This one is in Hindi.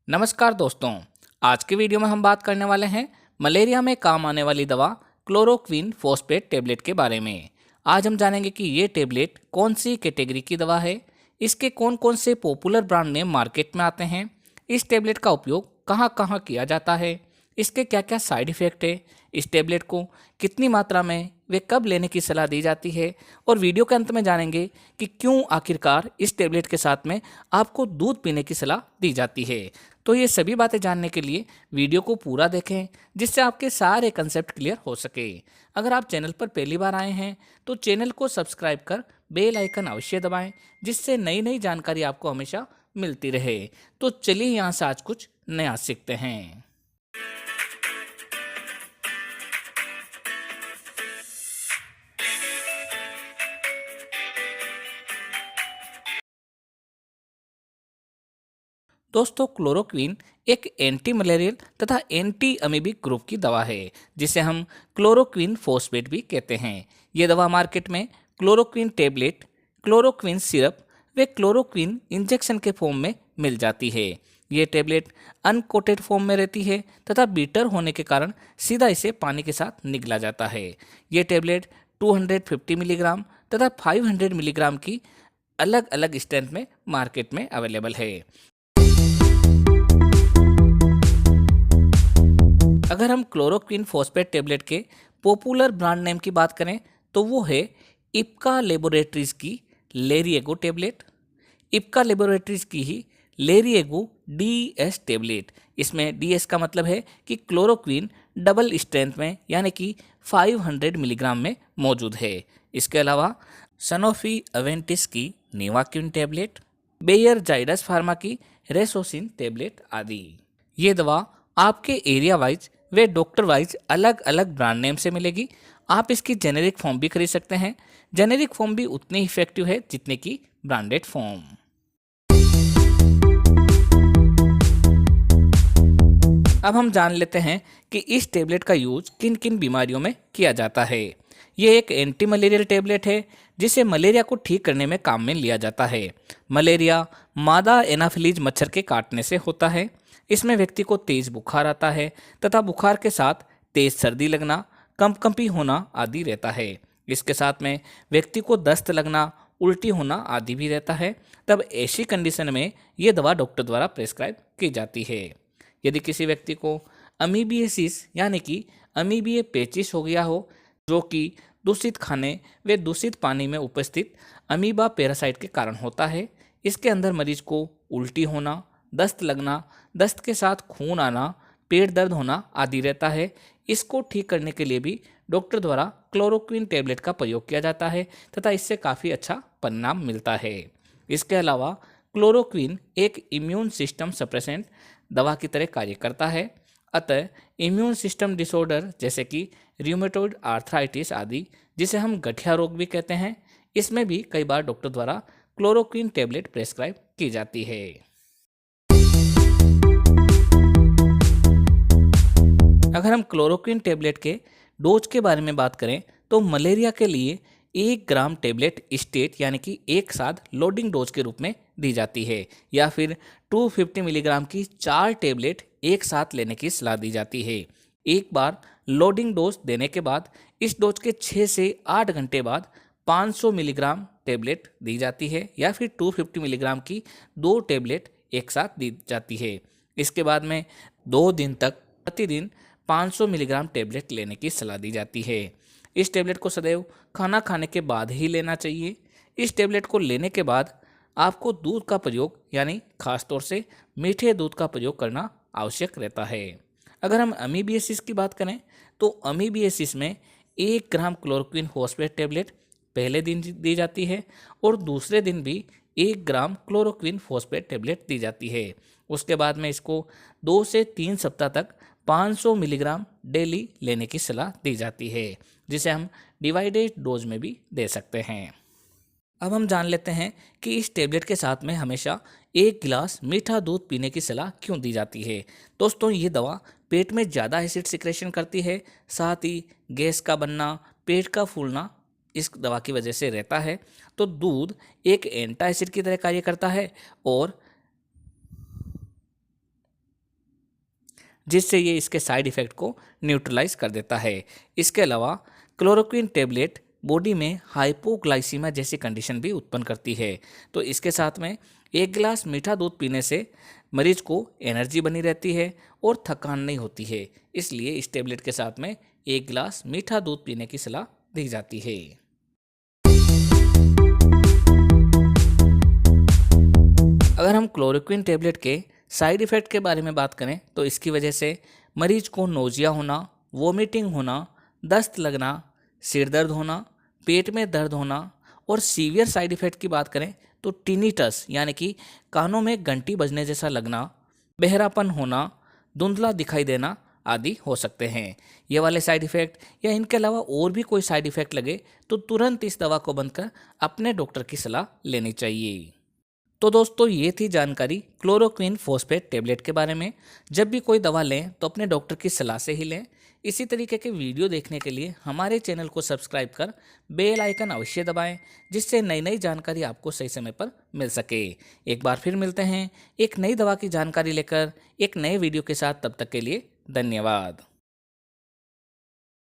नमस्कार दोस्तों। आज के वीडियो में हम बात करने वाले हैं मलेरिया में काम आने वाली दवा क्लोरोक्विन फॉस्फेट टेबलेट के बारे में। आज हम जानेंगे कि ये टेबलेट कौन सी कैटेगरी की दवा है, इसके कौन कौन से पॉपुलर ब्रांड नेम मार्केट में आते हैं, इस टेबलेट का उपयोग कहाँ कहाँ किया जाता है, इसके क्या क्या साइड इफ़ेक्ट है, इस टेबलेट को कितनी मात्रा में वे कब लेने की सलाह दी जाती है, और वीडियो के अंत में जानेंगे कि क्यों आखिरकार इस टेबलेट के साथ में आपको दूध पीने की सलाह दी जाती है। तो ये सभी बातें जानने के लिए वीडियो को पूरा देखें, जिससे आपके सारे कंसेप्ट क्लियर हो सके। अगर आप चैनल पर पहली बार आए हैं तो चैनल को सब्सक्राइब कर बेल आइकन अवश्य दबाएं, जिससे नई नई जानकारी आपको हमेशा मिलती रहे। तो चलिए यहाँ से आज कुछ नया सीखते हैं। दोस्तों, क्लोरोक्विन एक एंटी मलेरियल तथा एंटी अमीबिक ग्रुप की दवा है, जिसे हम क्लोरोक्विन फॉस्फेट भी कहते हैं। ये दवा मार्केट में क्लोरोक्विन टेबलेट, क्लोरोक्विन सिरप व क्लोरोक्विन इंजेक्शन के फॉर्म में मिल जाती है। ये टेबलेट अनकोटेड फॉर्म में रहती है तथा बीटर होने के कारण सीधा इसे पानी के साथ निगला जाता है। ये टेबलेट 250 मिलीग्राम तथा 500 मिलीग्राम की अलग अलग स्ट्रेंथ में मार्केट में अवेलेबल है। अगर हम क्लोरोक्विन फॉस्फेट टेबलेट के पॉपुलर ब्रांड नेम की बात करें तो वो है इप्का लेबोरेटरीज की लेरिएगो टेबलेट, इप्का लेबोरेटरीज की ही लेरिएगो डीएस टेबलेट। इसमें डीएस का मतलब है कि क्लोरोक्विन डबल स्ट्रेंथ में यानी कि 500 मिलीग्राम में मौजूद है। इसके अलावा सनोफी अवेंटिस की नेवाक्विन टेबलेट, बेयर जाइडस फार्मा की रेसोसिन टेबलेट आदि। ये दवा आपके एरिया वाइज वे डॉक्टर वाइज अलग अलग ब्रांड नेम से मिलेगी। आप इसकी जेनेरिक फॉर्म भी खरीद सकते हैं। जेनेरिक फॉर्म भी उतनी ही इफेक्टिव है जितने की ब्रांडेड फॉर्म। अब हम जान लेते हैं कि इस टेबलेट का यूज किन किन बीमारियों में किया जाता है। ये एक एंटी मलेरियल टेबलेट है जिसे मलेरिया को ठीक करने में काम में लिया जाता है। मलेरिया मादा एनाफिलीज मच्छर के काटने से होता है। इसमें व्यक्ति को तेज बुखार आता है तथा बुखार के साथ तेज सर्दी लगना, कंपकंपी होना आदि रहता है। इसके साथ में व्यक्ति को दस्त लगना, उल्टी होना आदि भी रहता है। तब ऐसी कंडीशन में ये दवा डॉक्टर द्वारा प्रेस्क्राइब की जाती है। यदि किसी व्यक्ति को अमीबिएसिस यानी कि अमीबिए पेचिस हो गया हो, जो कि दूषित खाने व दूषित पानी में उपस्थित अमीबा पैरासाइट के कारण होता है, इसके अंदर मरीज को उल्टी होना, दस्त लगना, दस्त के साथ खून आना, पेट दर्द होना आदि रहता है। इसको ठीक करने के लिए भी डॉक्टर द्वारा क्लोरोक्विन टेबलेट का प्रयोग किया जाता है तथा इससे काफ़ी अच्छा परिणाम मिलता है। इसके अलावा क्लोरोक्विन एक इम्यून सिस्टम सप्रेसेंट दवा की तरह कार्य करता है। अतः इम्यून सिस्टम डिसऑर्डर जैसे कि रियूमेटॉइड आर्थराइटिस आदि, जिसे हम गठिया रोग भी कहते हैं, इसमें भी कई बार डॉक्टर द्वारा क्लोरोक्विन टेबलेट प्रेस्क्राइब की जाती है। अगर हम क्लोरोक्विन टेबलेट के डोज के बारे में बात करें तो मलेरिया के लिए 1 ग्राम टेबलेट स्टेट यानी कि एक साथ लोडिंग डोज के रूप में दी जाती है, या फिर 250 मिलीग्राम की 4 टेबलेट एक साथ लेने की सलाह दी जाती है। एक बार लोडिंग डोज देने के बाद इस डोज के 6 से 8 घंटे बाद 500 मिलीग्राम टेबलेट दी जाती है, या फिर 250 मिलीग्राम की 2 टेबलेट एक साथ दी जाती है। इसके बाद में 2 दिन तक प्रतिदिन 500 मिलीग्राम टेबलेट लेने की सलाह दी जाती है। इस टेबलेट को सदैव खाना खाने के बाद ही लेना चाहिए। इस टेबलेट को लेने के बाद आपको दूध का प्रयोग यानी खासतौर से मीठे दूध का प्रयोग करना आवश्यक रहता है। अगर हम अमीबिएसिस की बात करें तो अमीबिएसिस में 1 ग्राम क्लोरोक्विन फॉस्फेट टेबलेट पहले दिन दी जाती है और दूसरे दिन भी 1 ग्राम क्लोरोक्विन फॉस्फेट टेबलेट दी जाती है। उसके बाद में इसको 2 से 3 सप्ताह तक 500 मिलीग्राम डेली लेने की सलाह दी जाती है, जिसे हम डिवाइडेड डोज में भी दे सकते हैं। अब हम जान लेते हैं कि इस टेबलेट के साथ में हमेशा 1 गिलास मीठा दूध पीने की सलाह क्यों दी जाती है। दोस्तों, ये दवा पेट में ज़्यादा एसिड सिक्रेशन करती है, साथ ही गैस का बनना, पेट का फूलना इस दवा की वजह से रहता है। तो दूध एक एंटा एसिड की तरह कार्य करता है और जिससे ये इसके साइड इफ़ेक्ट को न्यूट्रलाइज कर देता है। इसके अलावा क्लोरोक्विन टेबलेट बॉडी में हाइपोग्लाइसीमिया जैसी कंडीशन भी उत्पन्न करती है। तो इसके साथ में 1 गिलास मीठा दूध पीने से मरीज को एनर्जी बनी रहती है और थकान नहीं होती है। इसलिए इस टेबलेट के साथ में 1 गिलास मीठा दूध पीने की सलाह दी जाती है। अगर हम क्लोरोक्विन टेबलेट के साइड इफ़ेक्ट के बारे में बात करें तो इसकी वजह से मरीज को नोजिया होना, वोमिटिंग होना, दस्त लगना, सिर दर्द होना, पेट में दर्द होना और सीवियर साइड इफ़ेक्ट की बात करें तो टिनिटस यानी कि कानों में घंटी बजने जैसा लगना, बहरापन होना, धुंधला दिखाई देना आदि हो सकते हैं। ये वाले साइड इफ़ेक्ट या इनके अलावा और भी कोई साइड इफ़ेक्ट लगे तो तुरंत इस दवा को बंद कर अपने डॉक्टर की सलाह लेनी चाहिए। तो दोस्तों ये थी जानकारी क्लोरोक्विन फॉस्फेट टेबलेट के बारे में। जब भी कोई दवा लें तो अपने डॉक्टर की सलाह से ही लें। इसी तरीके के वीडियो देखने के लिए हमारे चैनल को सब्सक्राइब कर बेल आइकन अवश्य दबाएं, जिससे नई नई जानकारी आपको सही समय पर मिल सके। एक बार फिर मिलते हैं एक नई दवा की जानकारी लेकर एक नए वीडियो के साथ। तब तक के लिए धन्यवाद।